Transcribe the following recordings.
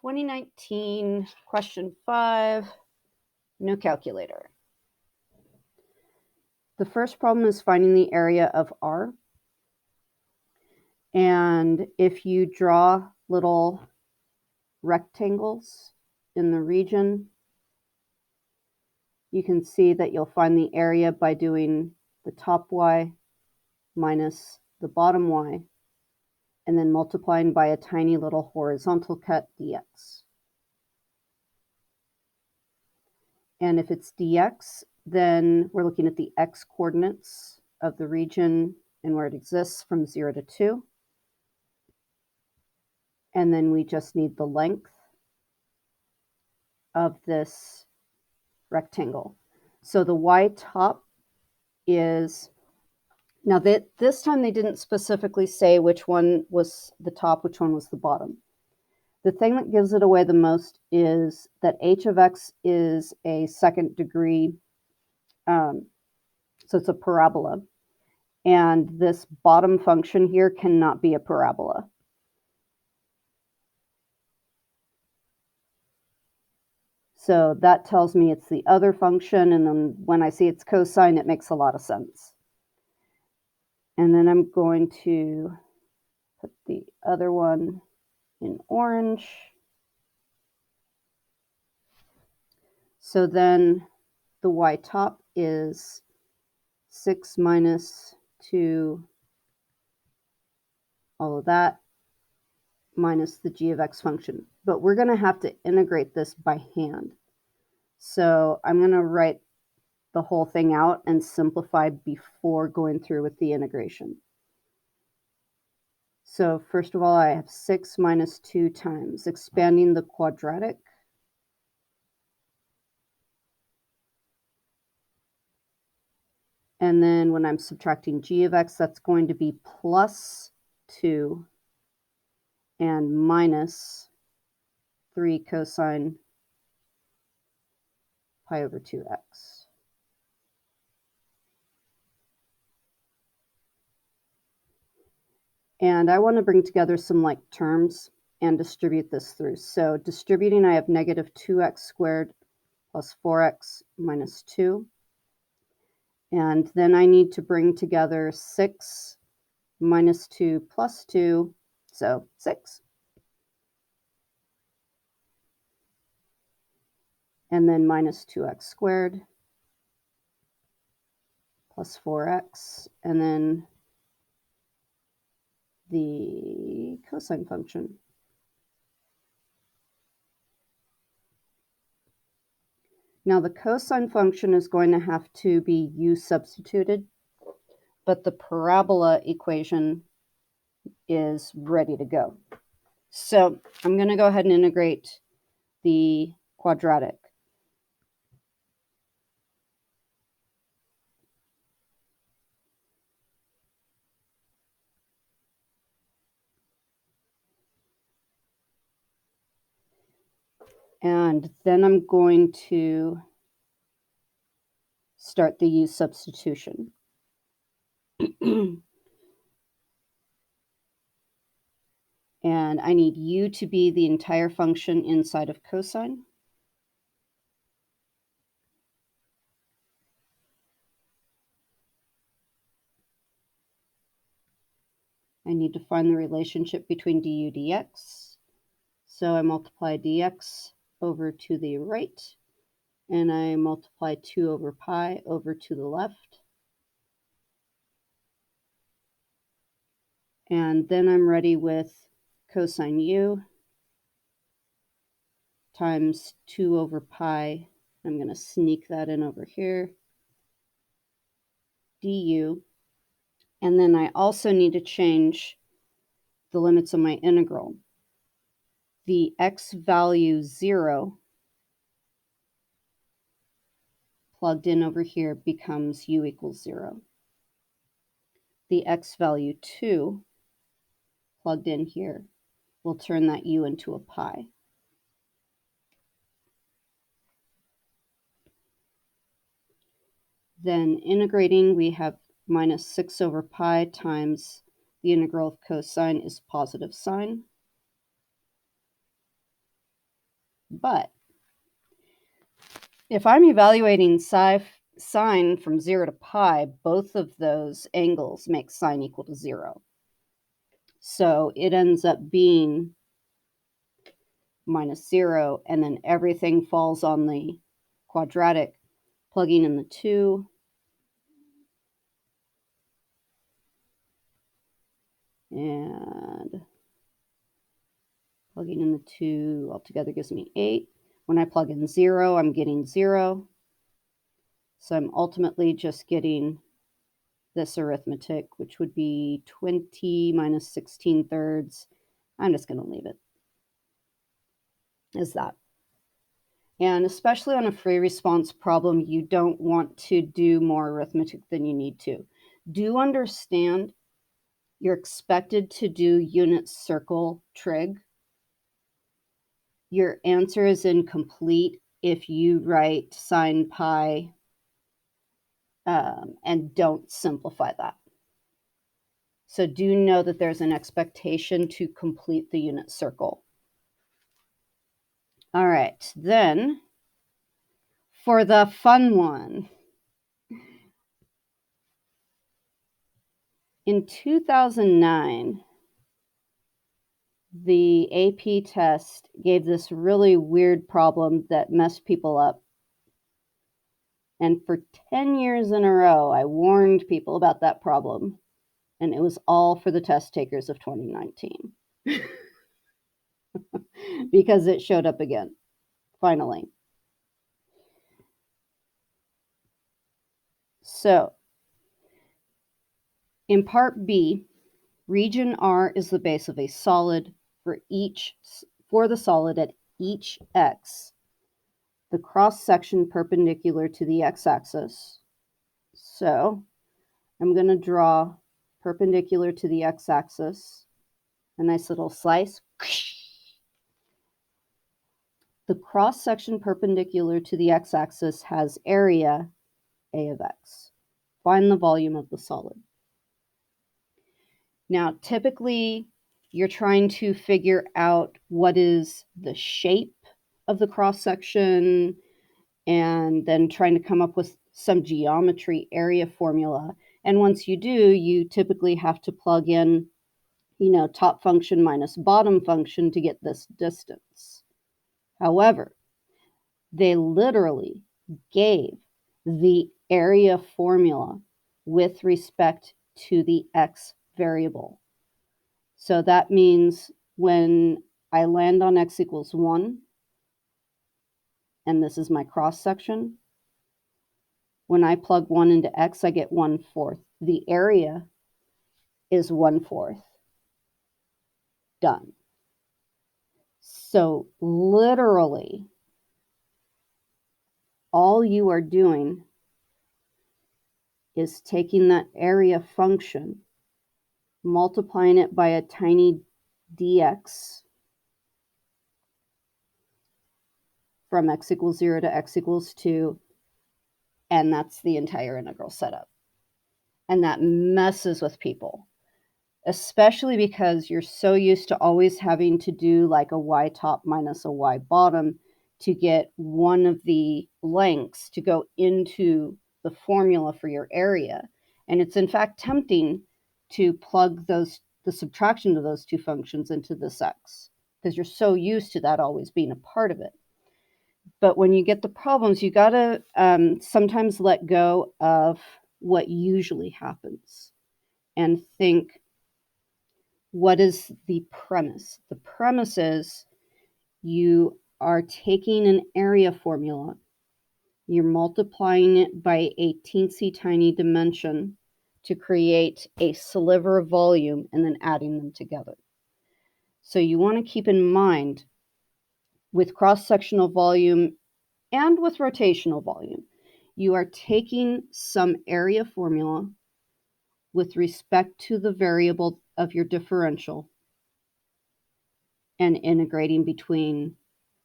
2019, question 5, no calculator. The first problem is finding the area of R. And if you draw little rectangles in the region, you can see that you'll find the area by doing the top y minus the bottom y, and then multiplying by a tiny little horizontal cut dx. And if it's dx, then we're looking at the x coordinates of the region and where it exists from 0 to 2. And then we just need the length of this rectangle. So the y top is, now this time they didn't specifically say which one was the top, which one was the bottom. The thing that gives it away the most is that h of x is a second degree, so it's a parabola. And this bottom function here cannot be a parabola. So that tells me it's the other function, and then when I see its cosine, it makes a lot of sense. And then I'm going to put the other one in orange. So then the y top is 6 minus 2, all of that, minus the g of x function. But we're going to have to integrate this by hand. So I'm going to write the whole thing out and simplify before going through with the integration. So first of all, I have 6 minus 2 times, expanding the quadratic. And then when I'm subtracting g of x, that's going to be plus 2 and minus 3 cosine pi over 2x. And I want to bring together some like terms and distribute this through. So distributing, I have negative 2x squared plus 4x minus 2. And then I need to bring together 6 minus 2 plus 2, so 6. And then minus 2x squared plus 4x, and then the cosine function. Now the cosine function is going to have to be u substituted, but the parabola equation is ready to go. So I'm going to go ahead and integrate the quadratic. And then I'm going to start the u substitution. And I need u to be the entire function inside of cosine. I need to find the relationship between du dx. So I multiply dx over to the right, and I multiply 2 over pi over to the left. And then I'm ready with cosine u times 2 over pi. I'm going to sneak that in over here, du. And then I also need to change the limits of my integral. The x value 0 plugged in over here becomes u equals 0. The x value 2 plugged in here will turn that u into a pi. Then integrating, we have minus 6 over pi times the integral of cosine is positive sine. But if I'm evaluating sine from 0 to pi, both of those angles make sine equal to 0. So it ends up being minus 0, and then everything falls on the quadratic, plugging in the 2. And plugging in the 2 altogether gives me 8. When I plug in 0, I'm getting 0. So I'm ultimately just getting this arithmetic, which would be 20 minus 16 thirds. I'm just going to leave it as that. And especially on a free response problem, you don't want to do more arithmetic than you need to. Do understand you're expected to do unit circle trig. Your answer is incomplete if you write sine pi and don't simplify that. So do know that there's an expectation to complete the unit circle. All right, then for the fun one. In 2009, the AP test gave this really weird problem that messed people up. And for 10 years in a row, I warned people about that problem. And it was all for the test takers of 2019. Because it showed up again, finally. So, in part B, region R is the base of a solid for the solid at each x. The cross section perpendicular to the x-axis. So I'm going to draw perpendicular to the x-axis a nice little slice. The cross section perpendicular to the x-axis has area A of x. Find the volume of the solid. Now, typically, you're trying to figure out what is the shape of the cross section and then trying to come up with some geometry area formula. And once you do, you typically have to plug in, top function minus bottom function to get this distance. However, they literally gave the area formula with respect to the x variable. So that means when I land on x equals 1, and this is my cross section, when I plug 1 into x, I get 1/4. The area is 1/4. Done. So literally, all you are doing is taking that area function, multiplying it by a tiny dx from x equals 0 to x equals 2, and that's the entire integral setup. And that messes with people, especially because you're so used to always having to do like a y top minus a y bottom to get one of the lengths to go into the formula for your area. And it's in fact tempting to plug the subtraction of those two functions into this x, because you're so used to that always being a part of it. But when you get the problems, you got to sometimes let go of what usually happens and think, what is the premise? The premise is you are taking an area formula, you're multiplying it by a teensy tiny dimension to create a sliver of volume and then adding them together. So you want to keep in mind with cross-sectional volume and with rotational volume, you are taking some area formula with respect to the variable of your differential and integrating between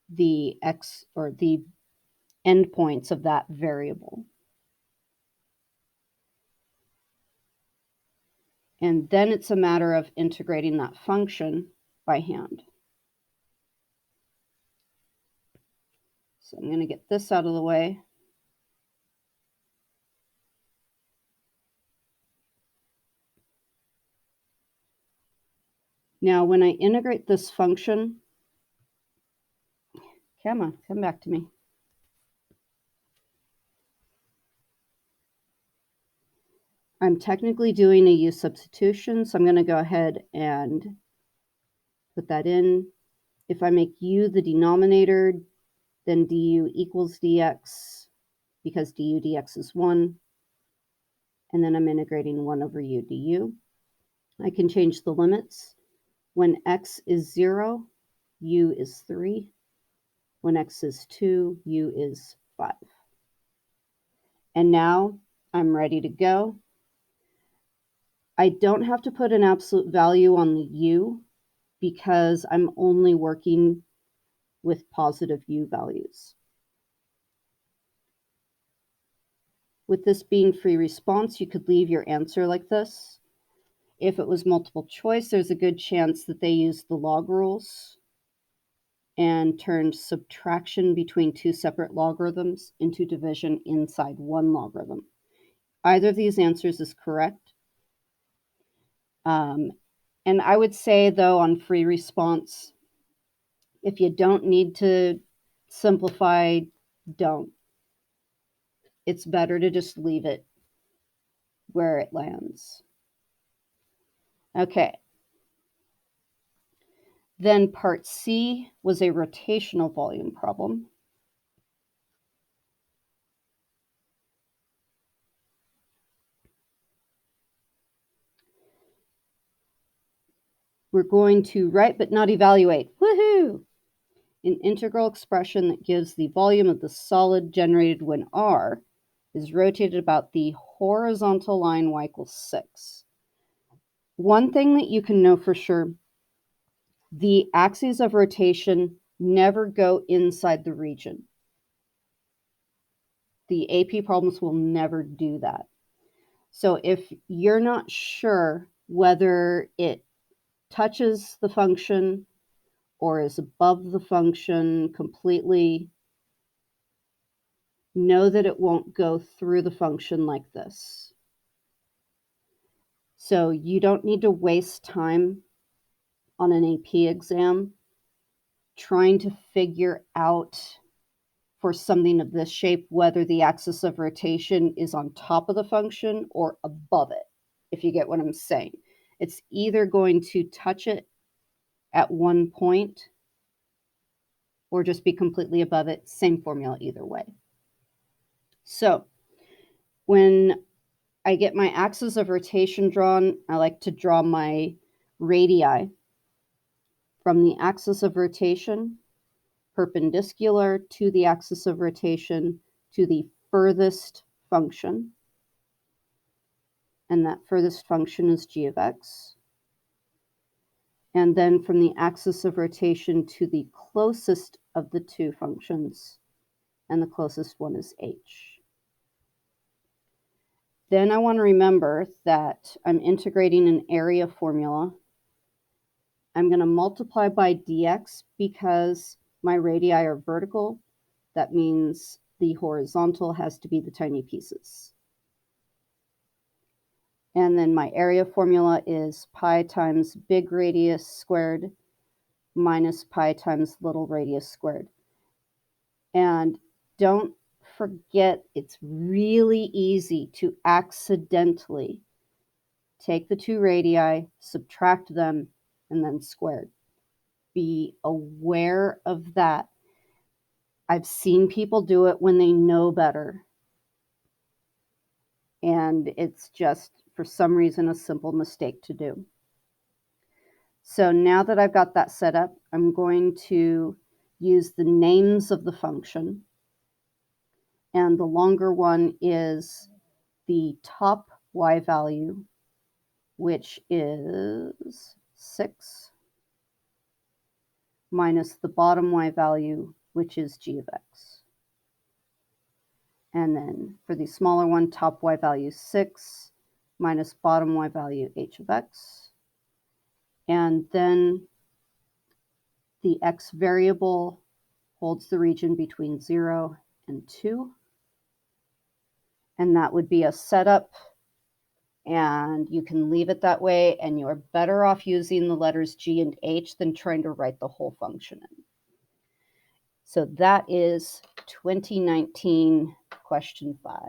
the x or the endpoints of that variable. And then it's a matter of integrating that function by hand. So I'm going to get this out of the way. Now, when I integrate this function, come on, come back to me. I'm technically doing a u substitution, so I'm going to go ahead and put that in. If I make u the denominator, then du equals dx, because du dx is 1. And then I'm integrating 1 over u du. I can change the limits. When x is 0, u is 3. When x is 2, u is 5. And now I'm ready to go. I don't have to put an absolute value on the u because I'm only working with positive u values. With this being free response, you could leave your answer like this. If it was multiple choice, there's a good chance that they used the log rules and turned subtraction between two separate logarithms into division inside one logarithm. Either of these answers is correct. And I would say, though, on free response, if you don't need to simplify, don't. It's better to just leave it where it lands. Okay. Then part C was a rotational volume problem. We're going to write but not evaluate. Woohoo! An integral expression that gives the volume of the solid generated when R is rotated about the horizontal line y equals 6. One thing that you can know for sure, the axes of rotation never go inside the region. The AP problems will never do that. So if you're not sure whether it touches the function or is above the function completely, know that it won't go through the function like this. So you don't need to waste time on an AP exam trying to figure out for something of this shape whether the axis of rotation is on top of the function or above it, if you get what I'm saying. It's either going to touch it at one point or just be completely above it. Same formula either way. So when I get my axis of rotation drawn, I like to draw my radii from the axis of rotation perpendicular to the axis of rotation to the furthest function. And that furthest function is g of x. And then from the axis of rotation to the closest of the two functions, and the closest one is h. Then I want to remember that I'm integrating an area formula. I'm going to multiply by dx because my radii are vertical. That means the horizontal has to be the tiny pieces. And then my area formula is pi times big radius squared minus pi times little radius squared. And don't forget, it's really easy to accidentally take the two radii, subtract them, and then squared. Be aware of that. I've seen people do it when they know better. And it's just, for some reason, a simple mistake to do. So now that I've got that set up, I'm going to use the names of the function. And the longer one is the top y value, which is 6, minus the bottom y value, which is g of x. And then for the smaller one, top y value 6, minus bottom y value h of x. And then the x variable holds the region between 0 and 2. And that would be a setup, and you can leave it that way, and you're better off using the letters G and H than trying to write the whole function in. So that is 2019 question 5.